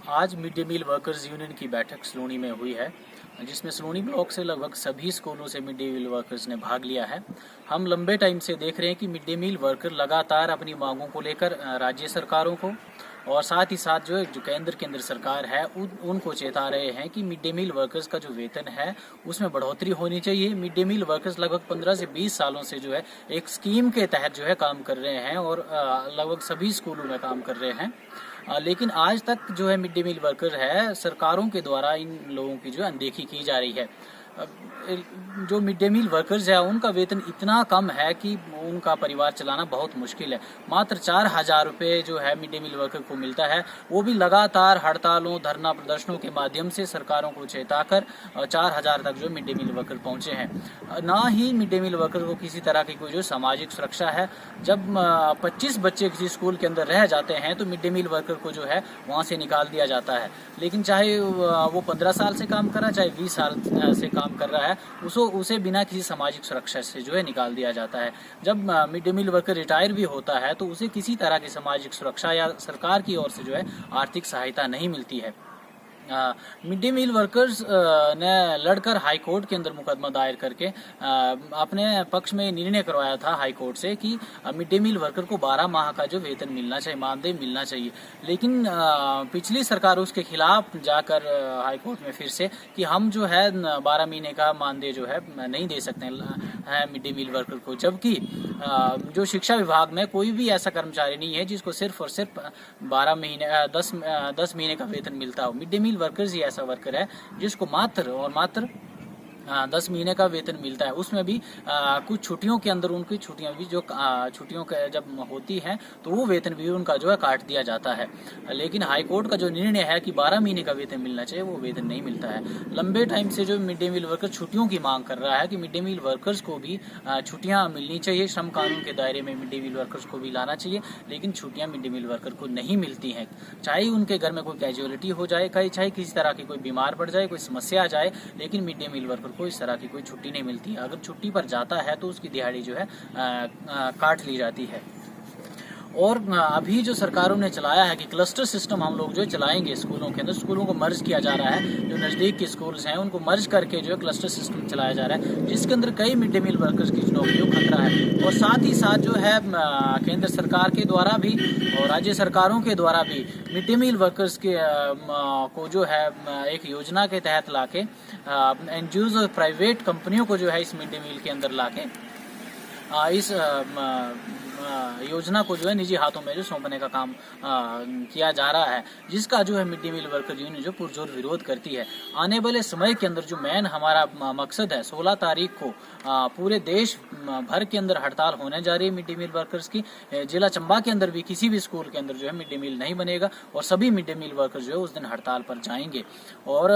आज mid day meal workers union की बैठक सलोनी में हुई है, जिसमें सलोनी ब्लॉक से लगभग सभी स्कूलों से मिड डे मील वर्कर्स ने भाग लिया है। हम लंबे टाइम से देख रहे हैं कि मिड डे मील वर्कर लगातार अपनी मांगों को लेकर राज्य सरकारों को और साथ ही साथ जो केंद्र सरकार है उनको चेता रहे हैं कि मिड डे मील वर्कर्स का जो वेतन है उसमें बढ़ोतरी होनी चाहिए। मिड डे मील वर्कर्स लगभग 15 से 20 सालों से जो है एक स्कीम के तहत जो है काम कर रहे हैं और लगभग सभी स्कूलों में काम कर रहे हैं, लेकिन आज तक जो है मिड डे मील वर्कर है सरकारों के द्वारा इन लोगों की जो अनदेखी की जा रही है। जो मिड डे मील वर्कर्स है उनका वेतन इतना कम है कि उनका परिवार चलाना बहुत मुश्किल है। मात्र 4,000 रुपये जो है मिड डे मील वर्कर को मिलता है, वो भी लगातार हड़तालों धरना प्रदर्शनों के माध्यम से सरकारों को चेताकर 4,000 तक जो मिड डे मील वर्कर पहुंचे हैं। ना ही मिड डे मील वर्कर को किसी तरह की कोई जो सामाजिक सुरक्षा है। जब 25 बच्चे किसी स्कूल के अंदर रह जाते हैं तो मिड डे मील वर्कर को जो है वहाँ से निकाल दिया जाता है, लेकिन चाहे वो 15 साल से काम कर रहा है चाहे 20 साल से काम कर रहा है, उसे बिना किसी सामाजिक सुरक्षा से जो है निकाल दिया जाता है। जब mid day meal worker retire भी होता है तो उसे किसी तरह की सामाजिक सुरक्षा या सरकार की ओर से जो है आर्थिक सहायता नहीं मिलती है। मिड डे मील वर्कर्स ने लड़कर हाई कोर्ट के अंदर मुकदमा दायर करके अपने पक्ष में निर्णय करवाया था हाई कोर्ट से कि मिड डे मील वर्कर को 12 माह का जो वेतन मिलना चाहिए, मानदेय मिलना चाहिए, लेकिन पिछली सरकार उसके खिलाफ जाकर हाई कोर्ट में फिर से कि हम जो है 12 महीने का मानदेय जो है नहीं दे सकते हैं मिड डे मील वर्कर को। जबकि जो शिक्षा विभाग में कोई भी ऐसा कर्मचारी नहीं है जिसको सिर्फ और सिर्फ 12 महीने 10 महीने का वेतन मिलता हो। मिड डे मील वर्कर्स ही ऐसा वर्कर है जिसको मात्र और मात्र 10 महीने का वेतन मिलता है। उसमें भी कुछ छुट्टियों के अंदर उनकी छुट्टियां भी जो छुट्टियों जब होती हैं तो वो वेतन भी उनका जो है काट दिया जाता है। लेकिन हाई कोर्ट का जो निर्णय है कि 12 महीने का वेतन मिलना चाहिए, वो वेतन नहीं मिलता है। लंबे टाइम से जो मिड डे मील वर्कर छुट्टियों की मांग कर रहा है कि मिड डे मील वर्कर्स को भी छुट्टियां मिलनी चाहिए, श्रम कानून के दायरे में मिड डे मील वर्कर्स को भी लाना चाहिए, लेकिन छुट्टियां मिड डे मील वर्कर को नहीं मिलती हैं। चाहे उनके घर में कोई कैजुअलिटी हो जाए, चाहे किसी तरह की कोई बीमार पड़ जाए, कोई समस्या आ जाए, लेकिन मिड डे मील वर्कर को इस तरह की कोई छुट्टी नहीं मिलती। अगर छुट्टी पर जाता है तो उसकी दिहाड़ी जो है काट ली जाती है। और अभी जो सरकारों ने चलाया है कि क्लस्टर सिस्टम हम लोग जो चलाएंगे स्कूलों के अंदर, स्कूलों को मर्ज किया जा रहा है, जो नज़दीक के स्कूल्स हैं उनको मर्ज करके जो है क्लस्टर सिस्टम चलाया जा रहा है, जिसके अंदर कई मिड डे मील वर्कर्स की नौकरियों का खतरा है। और साथ ही साथ जो है केंद्र सरकार के द्वारा भी और राज्य सरकारों के द्वारा भी मिड डे मील वर्कर्स के को जो है एक योजना के तहत लाके एनजीओज और प्राइवेट कंपनियों को जो है इस मिड डे मील के अंदर लाके इस योजना को जो है निजी हाथों में जो सौंपने का काम किया जा रहा है, जिसका जो है mid day meal worker union जो पुरजोर विरोध करती है। आने वाले समय के अंदर जो मेन हमारा मकसद है, 16 तारीख को पूरे देश भर के अंदर हड़ताल होने जा रही है मिड डे मील वर्कर्स की। जिला चंबा के अंदर भी किसी भी स्कूल के अंदर जो है मिड डे मील नहीं बनेगा और सभी मिड डे मील वर्कर्स जो है उस दिन हड़ताल पर जाएंगे। और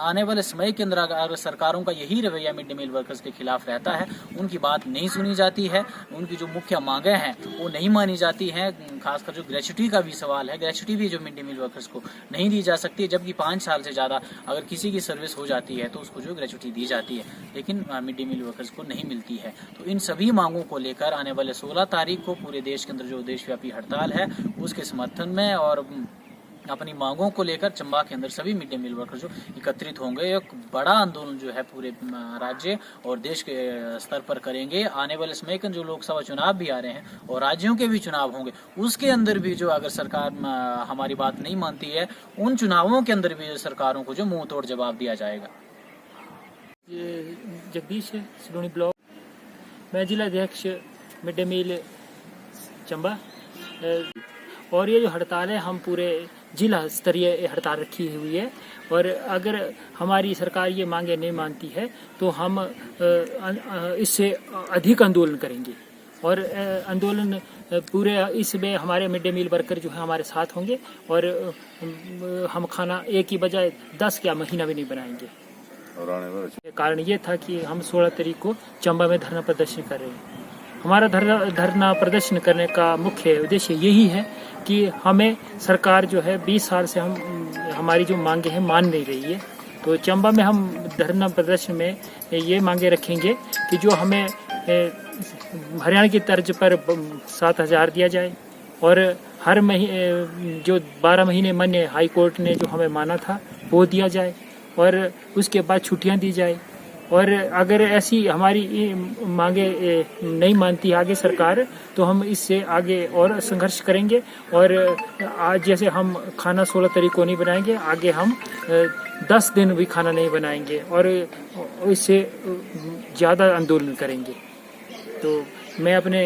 आने वाले समय के अंदर अगर सरकारों का यही रवैया मिड डे मील वर्कर्स के खिलाफ रहता है, उनकी बात नहीं सुनी जाती है, उनकी जो मुख्य मांगे हैं वो नहीं मानी जाती हैं, खासकर जो ग्रेच्युटी का भी सवाल है, ग्रेच्युटी भी जो मिड डे मील वर्कर्स को नहीं दी जा सकती है, जबकि 5 साल से ज़्यादा अगर किसी की सर्विस हो जाती है तो उसको जो ग्रेच्युटी दी जाती है, लेकिन मिड डे मील वर्कर्स को नहीं मिलती है। तो इन सभी मांगों को लेकर आने वाले 16 तारीख को पूरे देश के अंदर जो देशव्यापी हड़ताल है उसके समर्थन में और अपनी मांगों को लेकर चंबा के अंदर सभी मिड डे मील वर्कर जो एकत्रित होंगे, एक बड़ा आंदोलन जो है पूरे राज्य और देश के स्तर पर करेंगे। आने वाले समय के जो लोकसभा चुनाव भी आ रहे हैं और राज्यों के भी चुनाव होंगे, उसके अंदर भी जो अगर सरकार हमारी बात नहीं मानती है, उन चुनावों के अंदर भी सरकारों को जो मुंह तोड़ जवाब दिया जाएगा। जगदीश सलोनी ब्लॉक, मैं जिला अध्यक्ष मिड डे मील चंबा। और ये जो हड़ताल है, हम पूरे जिला स्तरीय हड़ताल रखी हुई है और अगर हमारी सरकार ये मांगे नहीं मानती है तो हम इससे अधिक आंदोलन करेंगे। और आंदोलन पूरे इसमें हमारे मिड डे मील वर्कर जो है हमारे साथ होंगे और हम खाना एक ही बजाय 10 क्या महीना भी नहीं बनाएंगे। कारण ये था कि हम 16 तारीख को चंबा में धरना प्रदर्शन कर रहे हैं। हमारा धरना प्रदर्शन करने का मुख्य उद्देश्य यही है कि हमें सरकार जो है 20 साल से हमारी जो मांगे हैं मान नहीं रही है। तो चंबा में हम धरना प्रदर्शन में ये मांगे रखेंगे कि जो हमें हरियाणा की तर्ज पर 7,000 दिया जाए और हर महीने जो 12 महीने मान्य हाई कोर्ट ने जो हमें माना था वो दिया जाए और उसके बाद छुट्टियां दी जाए। और अगर ऐसी हमारी मांगे नहीं मानती आगे सरकार तो हम इससे आगे और संघर्ष करेंगे। और आज जैसे हम खाना 16 तारीख को नहीं बनाएंगे, आगे हम 10 दिन भी खाना नहीं बनाएंगे और इससे ज़्यादा आंदोलन करेंगे। तो मैं अपने